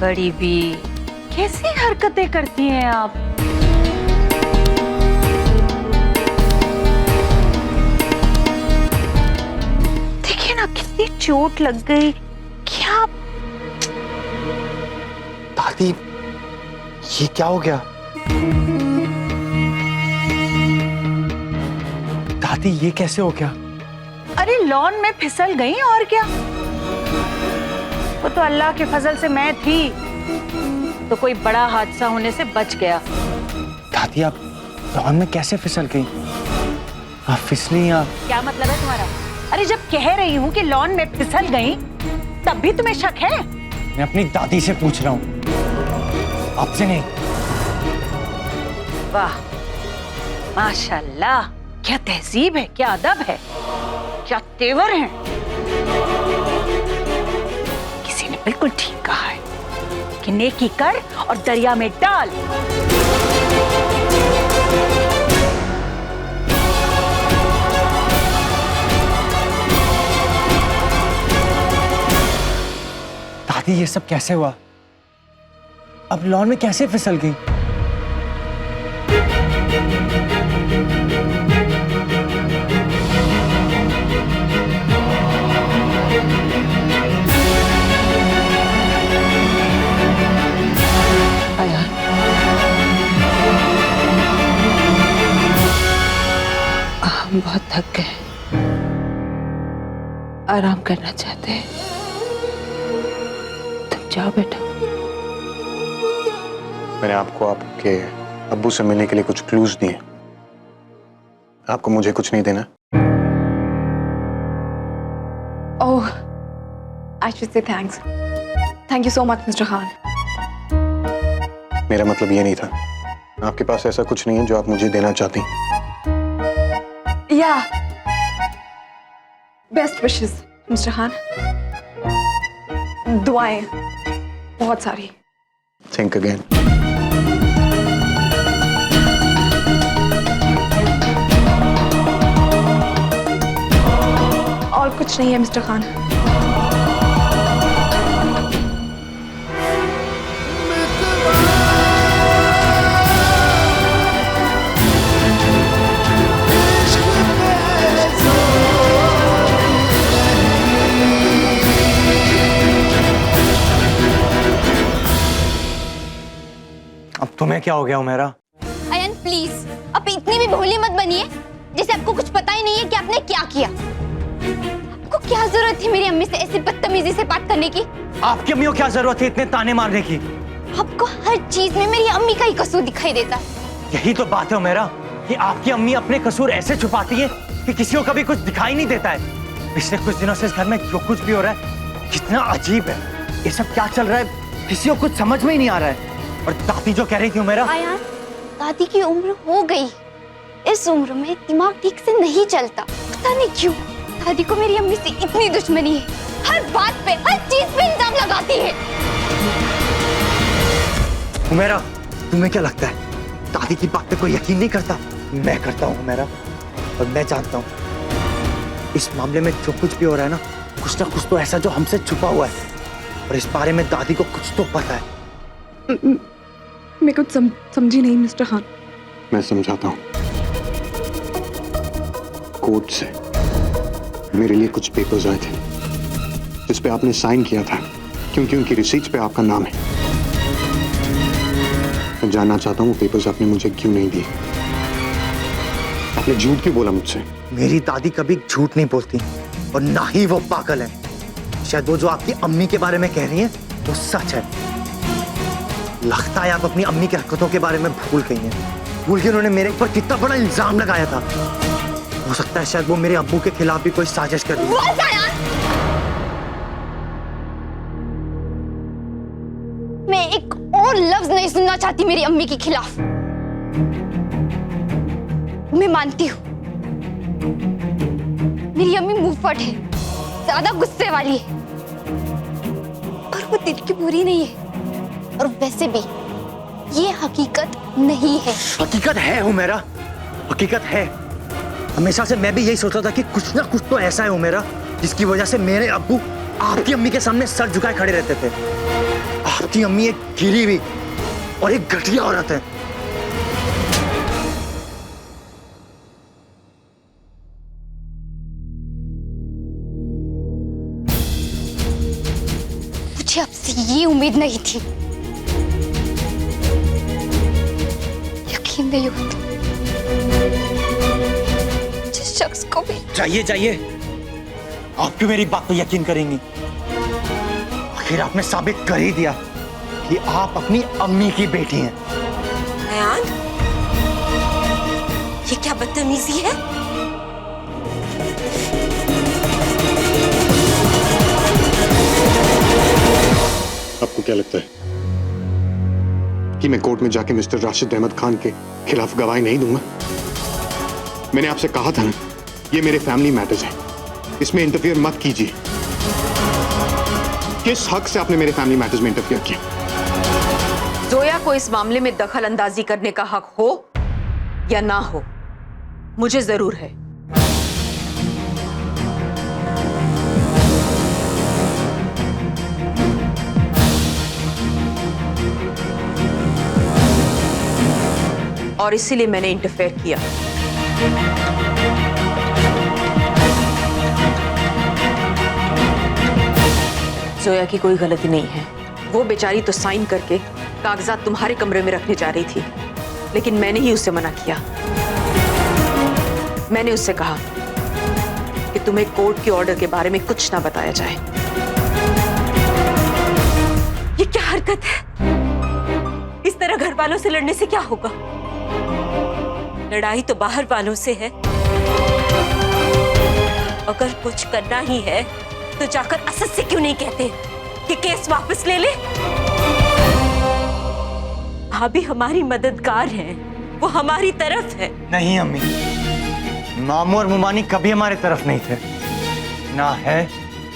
बड़ी भी कैसी हरकतें करती हैं आप। देखिए ना कितनी चोट लग गई। क्या दादी, ये क्या हो गया? दादी ये कैसे हो गया? अरे लॉन में फिसल गई और क्या। वो तो अल्लाह के फजल से मैं थी तो कोई बड़ा हादसा होने से बच गया। दादी आप लॉन में कैसे फिसल गई? आप फिसली या? क्या मतलब है तुम्हारा? अरे जब कह रही हूँ कि लॉन में फिसल गई तब भी तुम्हें शक है? मैं अपनी दादी से पूछ रहा हूँ, आपसे नहीं। वाह माशाल्लाह, क्या तहजीब है, क्या अदब है, क्या तेवर हैं। किसी ने बिल्कुल ठीक कहा है कि नेकी कर और दरिया में डाल। दादी ये सब कैसे हुआ? अब लॉन में कैसे फिसल गई? हम बहुत थक गए, आराम करना चाहते हैं। तुम जाओ बेटा। मैंने आपको आपके अब्बू से मिलने के लिए कुछ क्लूज दिए। आपको मुझे कुछ नहीं देना। ओह, I should say thanks. Thank you so much, Mr. Khan. मेरा मतलब ये नहीं था। आपके पास ऐसा कुछ नहीं है जो आप मुझे देना चाहती। Yeah. Best wishes, Mr. Khan. दुआएं बहुत सारी। Think again. और कुछ नहीं है मिस्टर खान। अब तुम्हें क्या हो गया उमेरा? अयन प्लीज, अब इतनी भी भोली मत बनिए जैसे आपको कुछ पता ही नहीं है कि आपने क्या किया। आपको क्या जरूरत थी मेरी अम्मी से ऐसी बदतमीजी से बात करने की? आपकी अम्मी को क्या जरूरत है इतने ताने मारने की? आपको हर चीज में मेरी अम्मी का ही कसूर दिखाई देता है। यही तो बात है उमेरा कि आपकी अम्मी अपने कसूर ऐसे छुपाती है कि किसी को कभी कुछ दिखाई नहीं देता है। पिछले कुछ दिनों से इस घर में जो कुछ भी हो रहा है कितना अजीब है। ये सब क्या चल रहा है किसी को कुछ समझ में ही नहीं आ रहा है। और दादी जो कह रही थी उमेरा, आयान, दादी की उम्र हो गई, इस उम्र में दिमाग ठीक से नहीं चलता। पता नहीं क्यों दादी को मेरी अम्मी से इतनी दुश्मनी है। हर बात पे हर चीज पे इल्जाम लगाती है। उमेरा तुम्हें क्या लगता है दादी की बात पे कोई यकीन नहीं करता? मैं करता हूँ उमेरा, और मैं जानता हूँ इस मामले में जो कुछ भी हो रहा है ना कुछ तो ऐसा जो हमसे छुपा हुआ है। और इस बारे में दादी को कुछ तो पता है। मैं कुछ समझी नहीं मिस्टर खान। मैं समझाता हूँ। कोर्ट से मेरे लिए कुछ पेपर्स आए थे जिस पे आपने साइन किया था क्योंकि उनकी रिसीट्स पे आपका नाम है। मैं जानना चाहता हूँ वो पेपर्स आपने मुझे क्यों नहीं दिए? आपने झूठ क्यों बोला मुझसे? मेरी दादी कभी झूठ नहीं बोलती और ना ही वो पागल है। शायद वो जो आपकी अम्मी के बारे में कह रही है वो सच है। लगता है आप अपनी अम्मी की हरकतों के बारे में भूल गई हैं। भूल के उन्होंने मेरे ऊपर कितना बड़ा इल्जाम लगाया था। हो सकता है शायद वो मेरे अब्बू के खिलाफ भी कोई साजिश कर रही है। मैं एक और लफ्ज नहीं सुनना चाहती मेरी अम्मी के खिलाफ। मैं मानती हूँ मेरी अम्मी मुंहफट है, ज्यादा गुस्से वाली है, पर वो दिल की बुरी नहीं है। और वैसे भी ये हकीकत नहीं है। हकीकत है उमेरा, हकीकत है। हमेशा से मैं भी यही सोचता था कि कुछ ना कुछ तो ऐसा है उमेरा जिसकी वजह से मेरे अब्बू आपकी अम्मी के सामने सर झुकाए खड़े रहते थे। आपकी अम्मी एक गिरी हुई और एक घटिया औरत है। मुझे आपसे ये उम्मीद नहीं थी। यकीन नहीं होता जिस शख्स को भी। जाइए जाइए, आप क्यों मेरी बात पे यकीन करेंगी? आखिर आपने साबित कर ही दिया कि आप अपनी अम्मी की बेटी हैं। अयान, ये क्या बदतमीजी है? आपको क्या लगता है कि मैं कोर्ट में जाके मिस्टर राशिद अहमद खान के खिलाफ गवाही नहीं दूंगा? मैंने आपसे कहा था ना, ये मेरे फैमिली मैटर्स हैं, इसमें इंटरफियर मत कीजिए। किस हक से आपने मेरे फैमिली मैटर्स में इंटरफियर किया? जोया को इस मामले में दखल अंदाजी करने का हक हो या ना हो, मुझे जरूर है। और इसीलिए मैंने इंटरफेयर किया। जोया की कोई गलती नहीं है। वो बेचारी तो साइन करके कागजात तुम्हारे कमरे में रखने जा रही थी, लेकिन मैंने ही उससे मना किया। मैंने उससे कहा कि तुम्हें कोर्ट के ऑर्डर के बारे में कुछ ना बताया जाए। ये क्या हरकत है? इस तरह घर वालों से लड़ने से क्या होगा? लड़ाई तो बाहर वालों से है। अगर कुछ करना ही है तो जाकर असद से क्यों नहीं कहते कि केस वापस ले ले? भाभी हमारी मददगार है, वो हमारी तरफ है। नहीं अम्मी, मामू और मुमानी कभी हमारे तरफ नहीं थे, ना है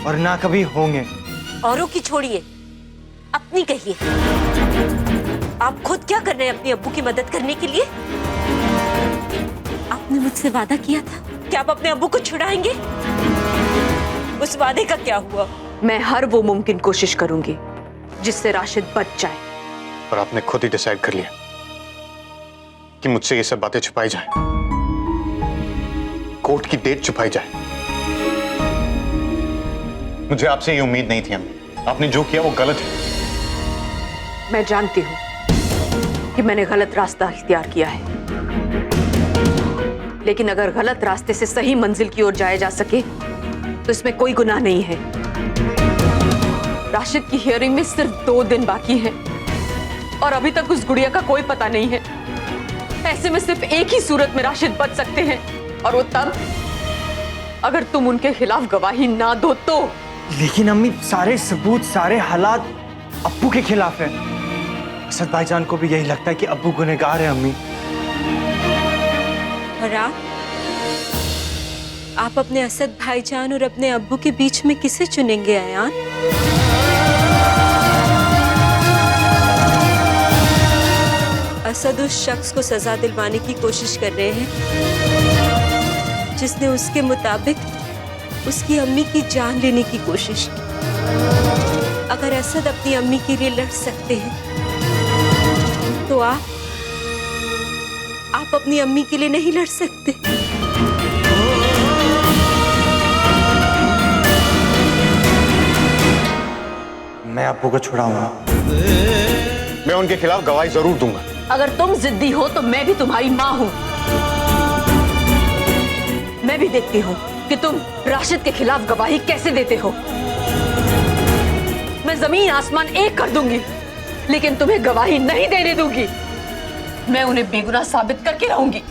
और ना कभी होंगे। औरों की छोड़िए, अपनी कहिए। आप खुद क्या कर रहे हैं अपनी अब्बू की मदद करने के लिए? आपने मुझसे वादा किया था कि आप अपने अब्बू को छुड़ाएंगे। उस वादे का क्या हुआ? मैं हर वो मुमकिन कोशिश करूंगी जिससे राशिद बच जाए। और आपने खुद ही डिसाइड कर लिया कि मुझसे ये सब बातें छुपाई जाए, कोर्ट की डेट छुपाई जाए। मुझे आपसे ये उम्मीद नहीं थी अम्मी। आपने जो किया वो गलत है। मैं जानती हूं कि मैंने गलत रास्ता इख्तियार किया है, लेकिन अगर गलत रास्ते से सही मंजिल की ओर जाया जा सके तो इसमें कोई गुनाह नहीं है। राशिद की हियरिंग में सिर्फ 2 दिन बाकी हैं और अभी तक उस गुड़िया का कोई पता नहीं है। ऐसे में सिर्फ एक ही सूरत में राशिद बच सकते हैं, और वो तब अगर तुम उनके खिलाफ गवाही ना दो तो। लेकिन अम्मी, सारे सबूत, सारे हालात अब्बू के खिलाफ है। असद भाईजान को भी यही लगता है कि अब्बू गुनहगार है अम्मी। और आप अपने असद भाईजान और अपने अब्बू के बीच में किसे चुनेंगे अयान? असद उस शख्स को सजा दिलवाने की कोशिश कर रहे हैं जिसने उसके मुताबिक उसकी अम्मी की जान लेने की कोशिश की। अगर असद अपनी अम्मी के लिए लड़ सकते हैं तो आप अपनी अम्मी के लिए नहीं लड़ सकते। मैं अब्बू को छुड़ाऊंगा। मैं उनके खिलाफ गवाही जरूर दूंगा। अगर तुम जिद्दी हो तो मैं भी तुम्हारी माँ हूं। मैं भी देखती हूँ कि तुम राशिद के खिलाफ गवाही कैसे देते हो। मैं जमीन आसमान एक कर दूंगी, लेकिन तुम्हें गवाही नहीं देने दूंगी। मैं उन्हें बेगुनाह साबित करके रहूंगी।